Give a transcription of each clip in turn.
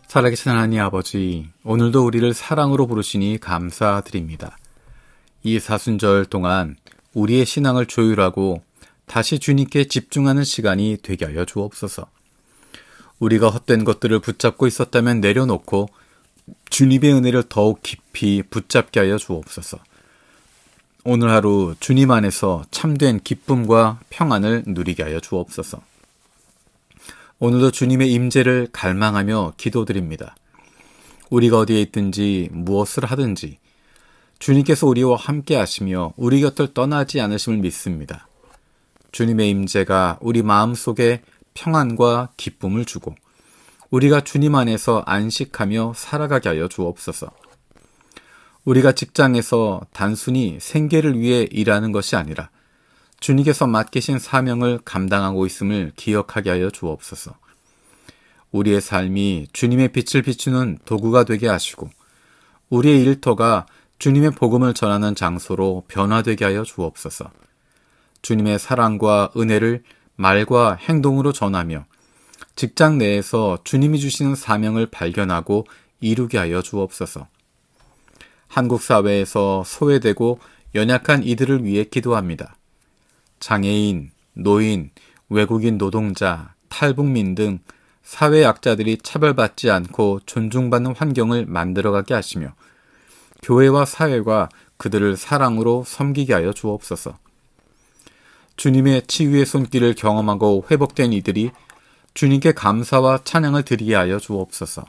살아계신 하나님 아버지, 오늘도 우리를 사랑으로 부르시니 감사드립니다. 이 사순절 동안 우리의 신앙을 조율하고 다시 주님께 집중하는 시간이 되게 하여 주옵소서. 우리가 헛된 것들을 붙잡고 있었다면 내려놓고 주님의 은혜를 더욱 깊이 붙잡게 하여 주옵소서. 오늘 하루 주님 안에서 참된 기쁨과 평안을 누리게 하여 주옵소서. 오늘도 주님의 임재를 갈망하며 기도드립니다. 우리가 어디에 있든지 무엇을 하든지 주님께서 우리와 함께 하시며 우리 곁을 떠나지 않으심을 믿습니다. 주님의 임재가 우리 마음속에 평안과 기쁨을 주고 우리가 주님 안에서 안식하며 살아가게 하여 주옵소서. 우리가 직장에서 단순히 생계를 위해 일하는 것이 아니라 주님께서 맡기신 사명을 감당하고 있음을 기억하게 하여 주옵소서. 우리의 삶이 주님의 빛을 비추는 도구가 되게 하시고 우리의 일터가 주님의 복음을 전하는 장소로 변화되게 하여 주옵소서. 주님의 사랑과 은혜를 말과 행동으로 전하며 직장 내에서 주님이 주시는 사명을 발견하고 이루게 하여 주옵소서. 한국 사회에서 소외되고 연약한 이들을 위해 기도합니다. 장애인, 노인, 외국인 노동자, 탈북민 등 사회 약자들이 차별받지 않고 존중받는 환경을 만들어가게 하시며 교회와 사회가 그들을 사랑으로 섬기게 하여 주옵소서. 주님의 치유의 손길을 경험하고 회복된 이들이 주님께 감사와 찬양을 드리게 하여 주옵소서.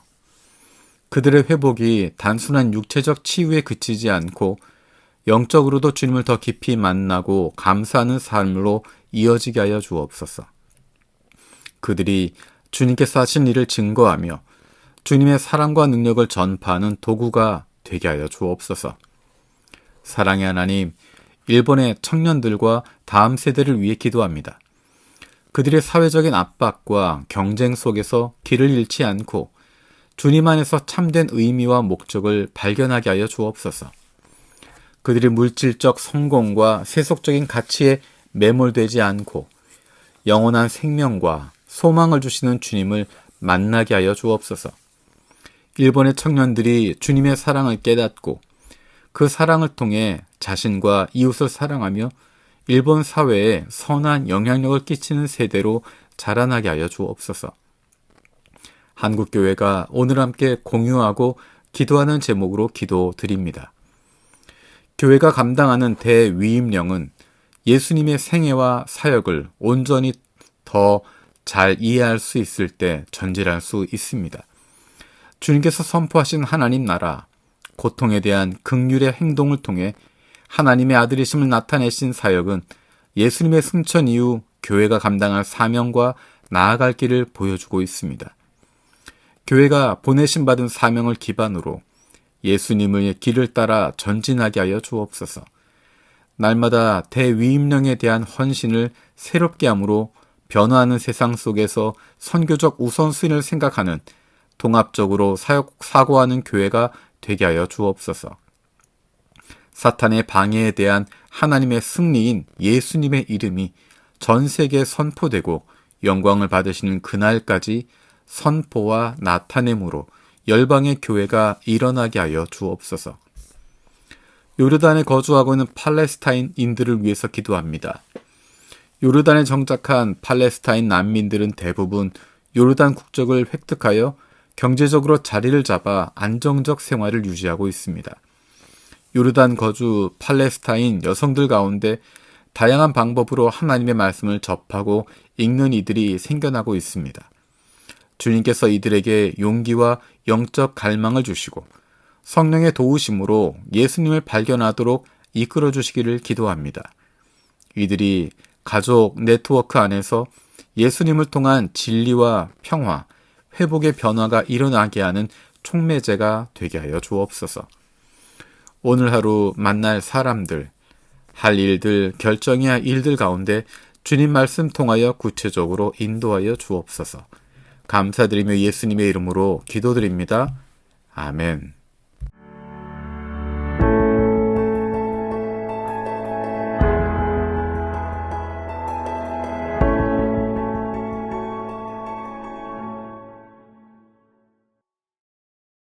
그들의 회복이 단순한 육체적 치유에 그치지 않고 영적으로도 주님을 더 깊이 만나고 감사하는 삶으로 이어지게 하여 주옵소서. 그들이 주님께서 하신 일을 증거하며 주님의 사랑과 능력을 전파하는 도구가 되게 하여 주옵소서. 사랑의 하나님, 일본의 청년들과 다음 세대를 위해 기도합니다. 그들의 사회적인 압박과 경쟁 속에서 길을 잃지 않고 주님 안에서 참된 의미와 목적을 발견하게 하여 주옵소서. 그들이 물질적 성공과 세속적인 가치에 매몰되지 않고 영원한 생명과 소망을 주시는 주님을 만나게 하여 주옵소서. 일본의 청년들이 주님의 사랑을 깨닫고 그 사랑을 통해 자신과 이웃을 사랑하며 일본 사회에 선한 영향력을 끼치는 세대로 자라나게 하여 주옵소서. 한국교회가 오늘 함께 공유하고 기도하는 제목으로 기도드립니다. 교회가 감당하는 대위임령은 예수님의 생애와 사역을 온전히 더 잘 이해할 수 있을 때 전진할 수 있습니다. 주님께서 선포하신 하나님 나라, 고통에 대한 긍휼의 행동을 통해 하나님의 아들이심을 나타내신 사역은 예수님의 승천 이후 교회가 감당할 사명과 나아갈 길을 보여주고 있습니다. 교회가 보내심 받은 사명을 기반으로 예수님의 길을 따라 전진하게 하여 주옵소서. 날마다 대위임령에 대한 헌신을 새롭게 함으로 변화하는 세상 속에서 선교적 우선순위를 생각하는 통합적으로 사고하는 교회가 되게 하여 주옵소서. 사탄의 방해에 대한 하나님의 승리인 예수님의 이름이 전 세계에 선포되고 영광을 받으시는 그날까지 선포와 나타냄으로 열방의 교회가 일어나게 하여 주옵소서. 요르단에 거주하고 있는 팔레스타인인들을 위해서 기도합니다. 요르단에 정착한 팔레스타인 난민들은 대부분 요르단 국적을 획득하여 경제적으로 자리를 잡아 안정적 생활을 유지하고 있습니다. 요르단 거주 팔레스타인 여성들 가운데 다양한 방법으로 하나님의 말씀을 접하고 읽는 이들이 생겨나고 있습니다. 주님께서 이들에게 용기와 영적 갈망을 주시고 성령의 도우심으로 예수님을 발견하도록 이끌어 주시기를 기도합니다. 이들이 가족 네트워크 안에서 예수님을 통한 진리와 평화, 회복의 변화가 일어나게 하는 촉매제가 되게 하여 주옵소서. 오늘 하루 만날 사람들, 할 일들, 결정해야 할 일들 가운데 주님 말씀 통하여 구체적으로 인도하여 주옵소서. 감사드리며 예수님의 이름으로 기도드립니다. 아멘.